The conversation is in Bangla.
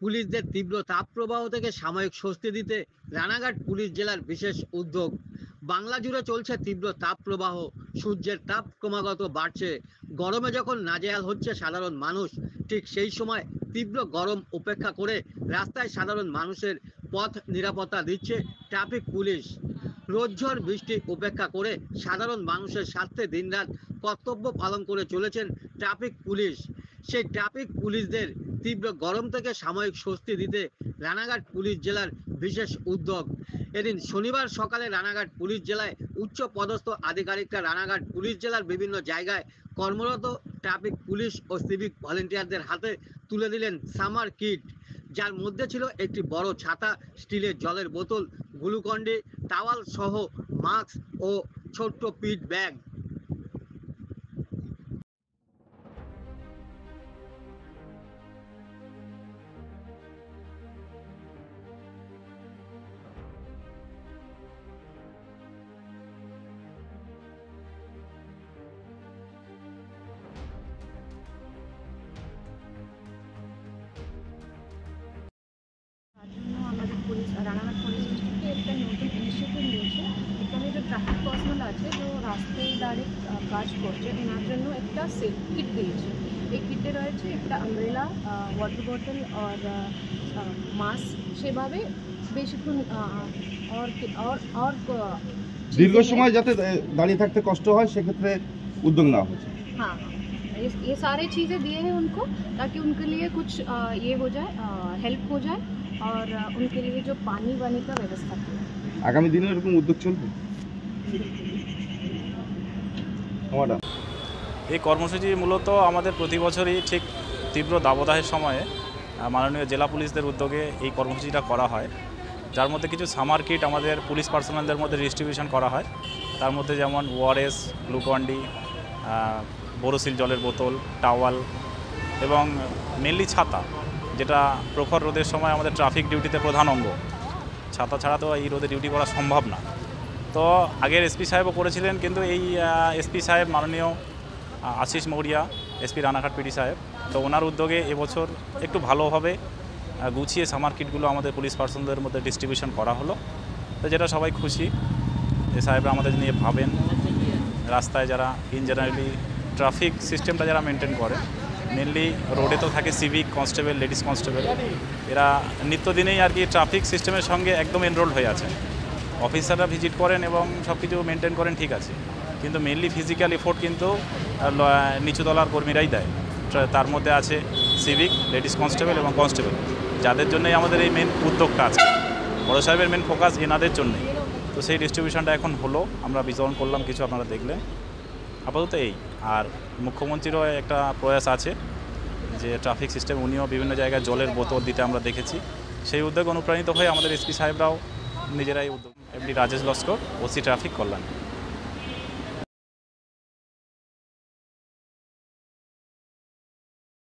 পুলিশদের তীব্র তাপপ্রবাহ থেকে সাময়িক স্বস্তি দিতে রানাঘাট পুলিশ জেলার বিশেষ উদ্যোগ। বাংলা জুড়ে চলছে তীব্র তাপপ্রবাহ, সূর্যের তাপ ক্রমাগত বাড়ছে। গরমে যখন নাজেহাল হচ্ছে সাধারণ মানুষ, ঠিক সেই সময় তীব্র গরম উপেক্ষা করে রাস্তায় সাধারণ মানুষের পথ নিরাপত্তা দিচ্ছে ট্রাফিক পুলিশ। রোদঝড় বৃষ্টি উপেক্ষা করে সাধারণ মানুষের স্বার্থে দিনরাত কর্তব্য পালন করে চলেছেন ট্রাফিক পুলিশ। সেই ট্রাফিক পুলিশদের তীব্র গরম থেকে সাময়িক স্বস্তি দিতে রানাঘাট পুলিশ জেলার বিশেষ উদ্যোগ। এদিন শনিবার সকালে রানাঘাট পুলিশ জেলায় উচ্চ পদস্থ আধিকারিকরা রানাঘাট পুলিশ জেলার বিভিন্ন জায়গায় কর্মরত ট্রাফিক পুলিশ ও সিভিক ভলেন্টিয়ারদের হাতে তুলে দিলেন সামার কিট, যার মধ্যে ছিল একটি বড় ছাতা, স্টিলের জলের বোতল, গ্লুকন্ডি, টাওয়াল সহ মাস্ক ও ছোট্ট পিট ব্যাগ। আমাদের পুলিশ রানাঘাট পুলিশ ডিস্ট্রিক্টে একটা নতুন ইনিশিয়েটিভ নিয়েছে। এখানে যে ট্রাফিক পার্সোনাল আছে, যে রাস্তায় দাঁড়িয়ে কাজ করছে, এনার জন্য একটা সেফ কিট দিয়েছে। এই কিটে রয়েছে একটা আমব্রেলা, ওয়াটার বোতল আর মাস্ক। সেভাবে বেশিক্ষণ দীর্ঘ সময় যাতে দাঁড়িয়ে থাকতে কষ্ট হয় সেক্ষেत्रे उद्योग ना हो। हाँ, ये सारे चीज़ें दिए हैं उनको, ताकि उनके लिए कुछ ये हो जाए, हेल्प हो जाए, और उनके लिए जो पानी वानी का व्यवस्था किया। आगामी दिन এরকম উদ্যোগ চলবে। এই কর্মসূচি মূলত আমাদের প্রতি বছরই ঠিক তীব্র দাবদাহের সময়ে মাননীয় জেলা পুলিশদের উদ্যোগে এই কর্মসূচিটা করা হয়, যার মধ্যে কিছু সামার কিট আমাদের পুলিশ পার্সোনালদের মধ্যে ডিস্ট্রিবিউশন করা হয়। তার মধ্যে যেমন ওআরএস, গ্লুকন্ডি, বোরোসিল জলের বোতল, টাওয়াল এবং মেনলি ছাতা, যেটা প্রখর রোদের সময় আমাদের ট্রাফিক ডিউটিতে প্রধান অঙ্গ। ছাতা ছাড়া তো এই রোদে ডিউটি করা সম্ভব না। তো আগের এসপি সাহেবও করেছিলেন, কিন্তু এই এসপি সাহেব মাননীয় আশিস মৌরিয়া, এসপি রানাঘাট পিডি সাহেব, তো ওনার উদ্যোগে এবছর একটু ভালোভাবে গুছিয়ে সামার কিটগুলো আমাদের পুলিশ পার্সনদের মধ্যে ডিস্ট্রিবিউশন করা হলো। তো যেটা সবাই খুশি, এ সাহেবরা আমাদের নিয়ে ভাবেন। রাস্তায় যারা ইন জেনারেলি ট্রাফিক সিস্টেমটা যারা মেনটেন করে, মেনলি রোডে তো থাকে সিভিক কনস্টেবল, লেডিস কনস্টেবল, এরা নিত্যদিনেই আর কি ট্রাফিক সিস্টেমের সঙ্গে একদম এনরোল্ড হয়ে আছে। অফিসাররা ভিজিট করেন এবং সব কিছু মেনটেন করেন, ঠিক আছে, কিন্তু মেনলি ফিজিক্যাল এফোর্ট কিন্তু নিচুতলার কর্মীরাই দেয়। তার মধ্যে আছে সিভিক, লেডিস কনস্টেবল এবং কনস্টেবল, যাদের জন্যই আমাদের এই মেন উদ্যোগটা আছে। বড় সাহেবের মেন ফোকাস এনাদের জন্যই। তো সেই ডিস্ট্রিবিউশনটা এখন হলো, আমরা বিতরণ করলাম কিছু, আপনারা দেখলেন। আপাতত এই, আর মুখ্যমন্ত্রীরও একটা প্রয়াস আছে যে ট্রাফিক সিস্টেম, উনিও বিভিন্ন জায়গায় জলের বোতল দিতে আমরা দেখেছি। সেই উদ্যোগ অনুপ্রাণিত হয়ে আমাদের এসপি সাহেবরাও নিজেরাই উদ্যোগ, MD Rajesh Laskar, OC traffic কল্যাণ।